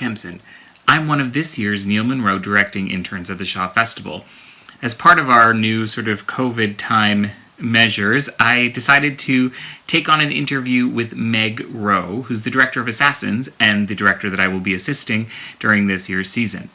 Kempson. I'm one of this year's Neil Munro directing interns at the Shaw Festival. As part of our new sort of COVID time measures, I decided to take on an interview with Meg Roe, who's the director of Assassins and the director that I will be assisting during this year's season.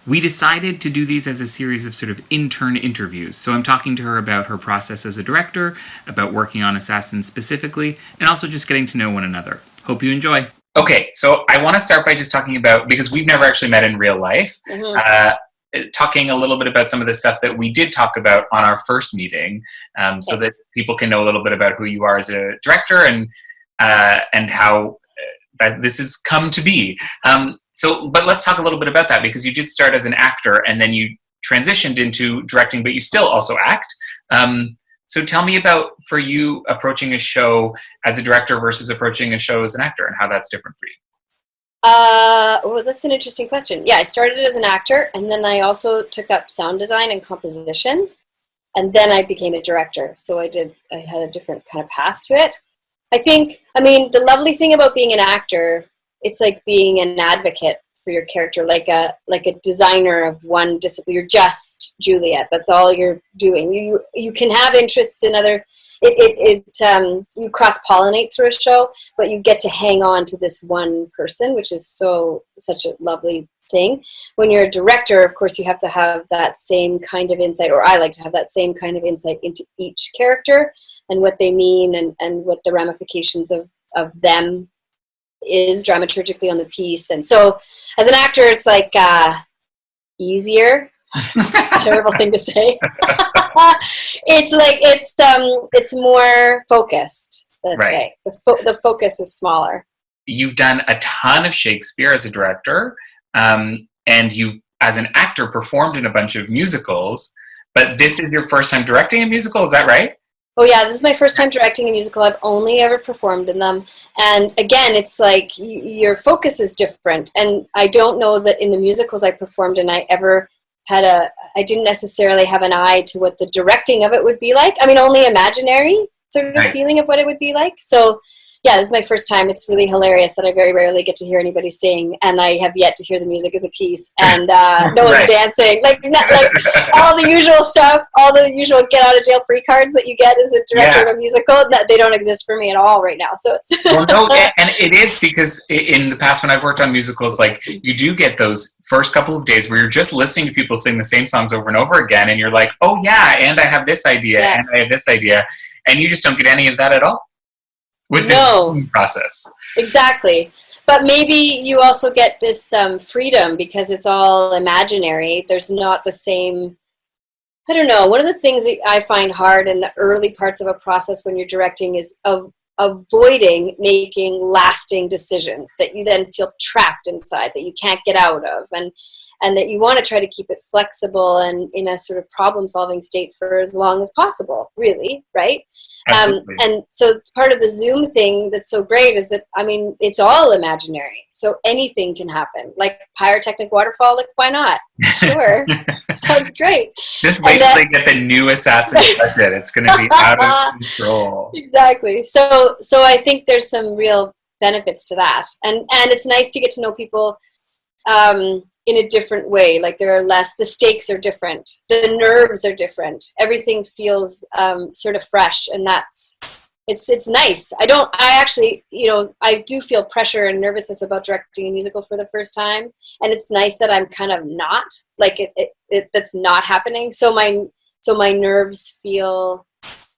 We decided to do these as a series of sort of intern interviews. So I'm talking to her about her process as a director, about working on Assassins specifically, and also just getting to know one another. Hope you enjoy. Okay, so I want to start by just talking about, because we've never actually met in real life, talking a little bit about some of the stuff that we did talk about on our first meeting, so that people can know a little bit about who you are as a director and how that this has come to be. But let's talk a little bit about that, because you did start as an actor and then you transitioned into directing, but you still also act. So tell me about, for you, approaching a show as a director versus approaching a show as an actor, and how that's different for you. Well, that's an interesting question. Yeah, I started as an actor, and then I also took up sound design and composition, and then I became a director. So I had a different kind of path to it. The lovely thing about being an actor, it's like being an advocate for your character, like a designer of one discipline. You're just Juliet. That's all you're doing. You can have interests in other. You cross-pollinate through a show, but you get to hang on to this one person, which is such a lovely thing. When you're a director, of course, you have to have that same kind of insight, or I like to have that same kind of insight into each character and what they mean and what the ramifications of them is dramaturgically on the piece. And so as an actor, it's like easier. Terrible thing to say. It's more focused, let's say. The focus is smaller. You've done a ton of Shakespeare as a director, and you've, as an actor, performed in a bunch of musicals, but this is your first time directing a musical, is that right? Oh yeah, this is my first time directing a musical. I've only ever performed in them. And again, it's like your focus is different. And I don't know that in the musicals I performed in, I didn't necessarily have an eye to what the directing of it would be like. I mean, only imaginary sort of feeling of what it would be like. So yeah, this is my first time. It's really hilarious that I very rarely get to hear anybody sing, and I have yet to hear the music as a piece, and no one's dancing. Like all the usual stuff, all the usual get out of jail free cards that you get as a director of a musical, that they don't exist for me at all right now. So it's well, no, and it is, because in the past when I've worked on musicals, like, you do get those first couple of days where you're just listening to people sing the same songs over and over again, and you're like, oh yeah, and I have this idea, and I have this idea, and you just don't get any of that at all with this process. Exactly. But maybe you also get this freedom because it's all imaginary. There's not the same, I don't know. One of the things that I find hard in the early parts of a process when you're directing is avoiding making lasting decisions that you then feel trapped inside, that you can't get out of, and that you want to try to keep it flexible and in a sort of problem-solving state for as long as possible, really, right? And so it's part of the Zoom thing that's so great is that, I mean, it's all imaginary. So anything can happen. Like pyrotechnic waterfall, like, why not? Sure. Sounds great. Just wait till they get the new Assassin budget. It's going to be out of control. Exactly. So I think there's some real benefits to that. And it's nice to get to know people in a different way. Like, there are less, the stakes are different, the nerves are different, everything feels sort of fresh, and it's nice. I do feel pressure and nervousness about directing a musical for the first time, and it's nice that I'm kind of not, like, that's not happening, so my nerves feel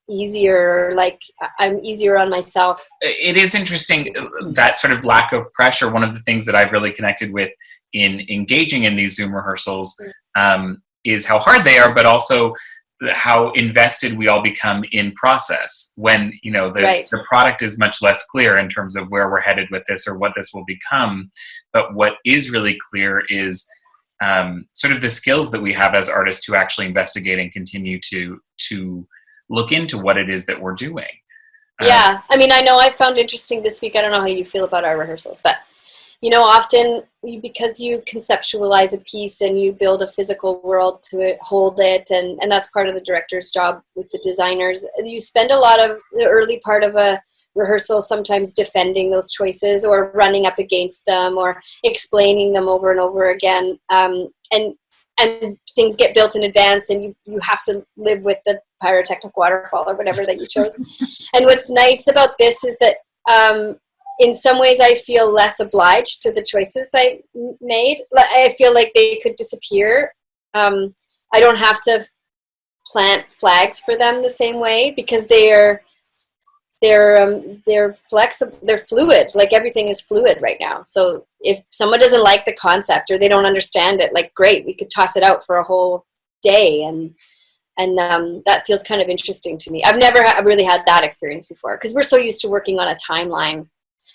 easier, like I'm easier on myself. It is interesting, that sort of lack of pressure. One of the things that I've really connected with in engaging in these Zoom rehearsals is how hard they are, but also how invested we all become in process when, the product is much less clear in terms of where we're headed with this or what this will become. But what is really clear is sort of the skills that we have as artists to actually investigate and continue to look into what it is that we're doing. Yeah, I mean, I know I found interesting this week, I don't know how you feel about our rehearsals, but often because you conceptualize a piece and you build a physical world to hold it, and that's part of the director's job with the designers, you spend a lot of the early part of a rehearsal, sometimes defending those choices or running up against them or explaining them over and over again. And things get built in advance, and you have to live with the pyrotechnic waterfall or whatever that you chose. And what's nice about this is that in some ways I feel less obliged to the choices I made. I feel like they could disappear. I don't have to plant flags for them the same way because they're flexible, they're fluid. Like everything is fluid right now. So if someone doesn't like the concept or they don't understand it, like great, we could toss it out for a whole day, and that feels kind of interesting to me. I've never really had that experience before because we're so used to working on a timeline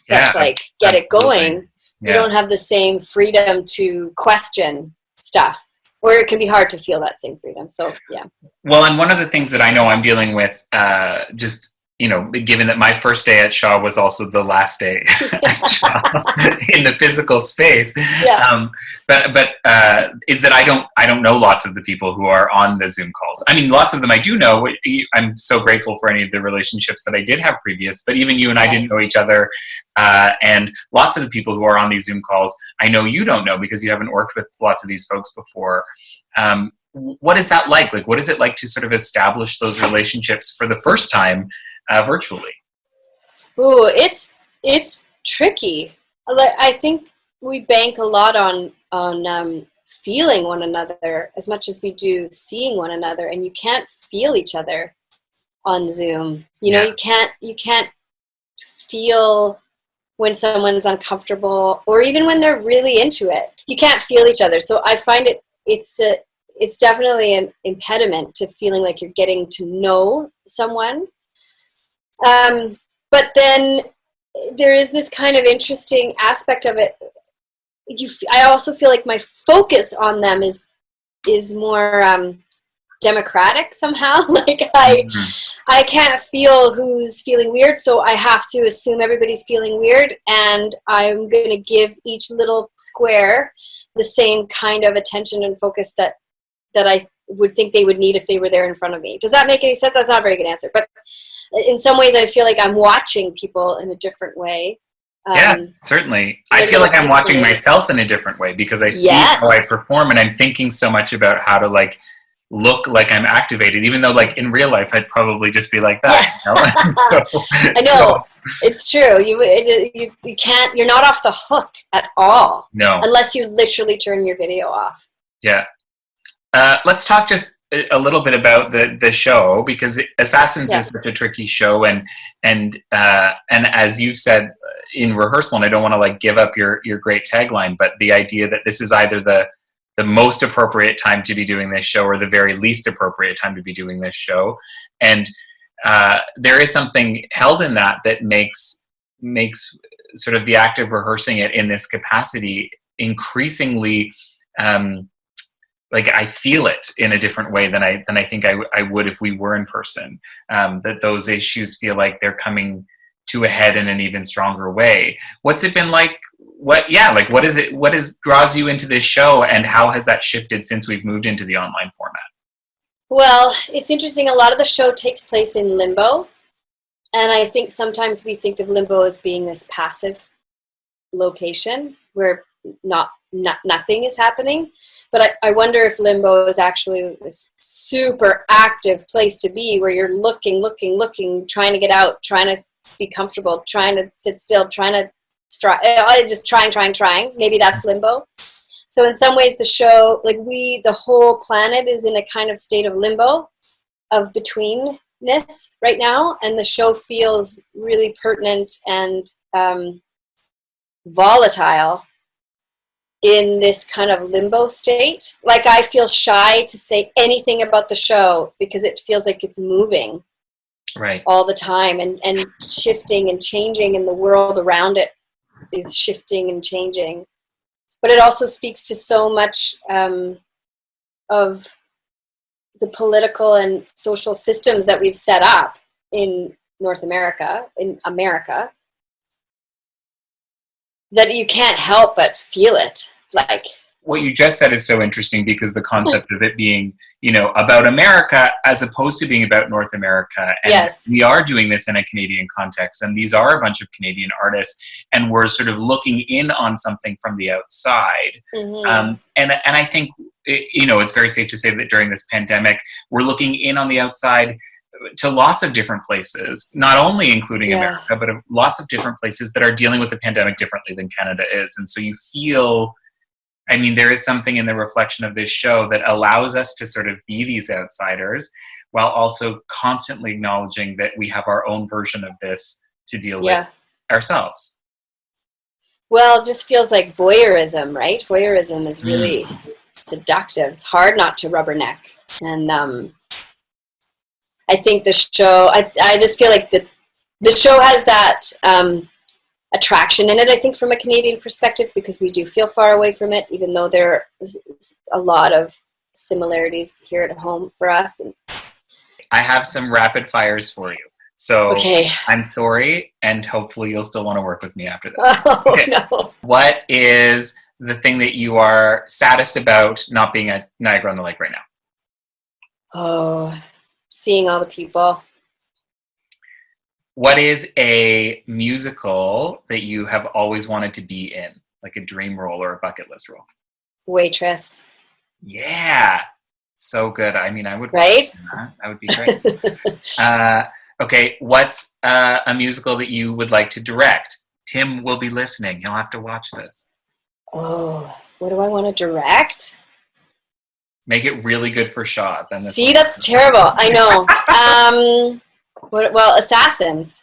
that's like get it going. We don't have the same freedom to question stuff, or it can be hard to feel that same freedom. So yeah. Well, and one of the things that I know I'm dealing with, just, you know, given that my first day at Shaw was also the last day at Shaw in the physical space, but is that I don't know lots of the people who are on the Zoom calls. I mean, lots of them I do know. I'm so grateful for any of the relationships that I did have previous, but even you and I didn't know each other. And lots of the people who are on these Zoom calls, I know you don't know because you haven't worked with lots of these folks before. What is that like? Like, what is it like to sort of establish those relationships for the first time virtually? Ooh, it's tricky. I think we bank a lot on feeling one another as much as we do seeing one another, and you can't feel each other on Zoom. You know, you can't feel when someone's uncomfortable or even when they're really into it. You can't feel each other. So I find it's definitely an impediment to feeling like you're getting to know someone. But then there is this kind of interesting aspect of it. I also feel like my focus on them is more democratic somehow. Like I can't feel who's feeling weird, so I have to assume everybody's feeling weird, and I'm going to give each little square the same kind of attention and focus that I would think they would need if they were there in front of me. Does that make any sense? That's not a very good answer, but in some ways I feel like I'm watching people in a different way. Yeah, certainly. I feel like I'm watching myself in a different way because I see how I perform, and I'm thinking so much about how to like look like I'm activated, even though like in real life I'd probably just be like that. You know? I know. It's true. You can't. You're not off the hook at all. No, unless you literally turn your video off. Yeah. Let's talk just a little bit about the show, because Assassins is such a tricky show, and as you've said in rehearsal, and I don't want to like give up your great tagline, but the idea that this is either the most appropriate time to be doing this show or the very least appropriate time to be doing this show, and there is something held in that makes sort of the act of rehearsing it in this capacity increasingly like I feel it in a different way than I think I would if we were in person. That those issues feel like they're coming to a head in an even stronger way. What's it been like? What draws you into this show, and how has that shifted since we've moved into the online format? Well, it's interesting. A lot of the show takes place in limbo, and I think sometimes we think of limbo as being this passive location where nothing is happening. But I wonder if limbo is actually this super active place to be, where you're looking, trying to get out, trying to be comfortable, trying to sit still, trying to just trying. Maybe that's limbo. So in some ways the show, like the whole planet is in a kind of state of limbo, of betweenness right now, and the show feels really pertinent and volatile in this kind of limbo state. Like I feel shy to say anything about the show because it feels like it's moving all the time and shifting and changing, and the world around it is shifting and changing. But it also speaks to so much of the political and social systems that we've set up in North America, in America, that you can't help but feel it. Like what you just said is so interesting, because the concept of it being, about America as opposed to being about North America. And yes. we are doing this in a Canadian context, and these are a bunch of Canadian artists, and we're sort of looking in on something from the outside. Mm-hmm. And I think, it's very safe to say that during this pandemic, we're looking in on the outside to lots of different places, not only including America, but lots of different places that are dealing with the pandemic differently than Canada is. And so you feel, there is something in the reflection of this show that allows us to sort of be these outsiders while also constantly acknowledging that we have our own version of this to deal with ourselves. Well, it just feels like voyeurism, right? Voyeurism is really seductive. It's hard not to rubberneck. And I think the show, I just feel like the show has that attraction in it, I think, from a Canadian perspective, because we do feel far away from it, even though there is a lot of similarities here at home for us. I have some rapid fires for you. So okay. I'm sorry, and hopefully you'll still want to work with me after this. Oh, okay. No. What is the thing that you are saddest about not being at Niagara-on-the-Lake right now? Oh, seeing all the people. What is a musical that you have always wanted to be in, like a dream role or a bucket list role? Waitress. Yeah, so good. I would right? That would be great. Okay, what's a musical that you would like to direct? Tim will be listening. He'll have to watch this. Oh, what do I want to direct? Make it really good for Shaw. Then see, that's terrible. I know. Well, Assassins.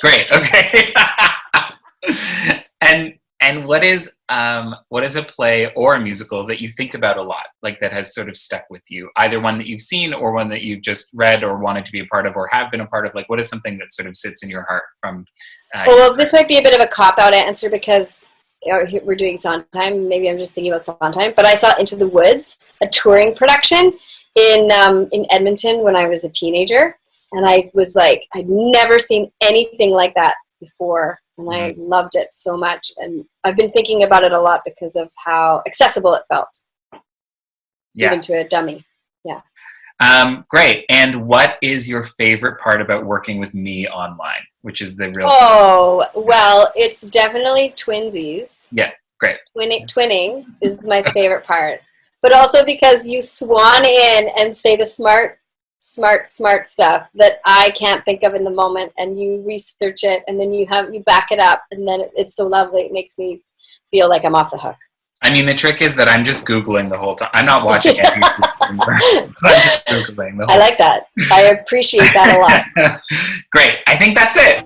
Great. Okay. And what is a play or a musical that you think about a lot, like that has sort of stuck with you? Either one that you've seen or one that you've just read or wanted to be a part of or have been a part of. Like, what is something that sort of sits in your heart from? Well, this might be a bit of a cop-out answer because we're doing Sondheim. Maybe I'm just thinking about Sondheim. But I saw Into the Woods, a touring production in Edmonton when I was a teenager. And I was like, I'd never seen anything like that before. And I loved it so much. And I've been thinking about it a lot because of how accessible it felt. Even to a dummy. Yeah. Great. And what is your favorite part about working with me online, which is the real... Oh, well, it's definitely twinsies. Yeah, great. Twinning is my favorite part. But also because you swan in and say the smart stuff that I can't think of in the moment, and you research it, and then you back it up, and then it's so lovely. It makes me feel like I'm off the hook. The trick is that I'm just Googling the whole time. I'm not watching any of this in person, so I'm just Googling the whole time. I like that. I appreciate that a lot. Great. I think that's it.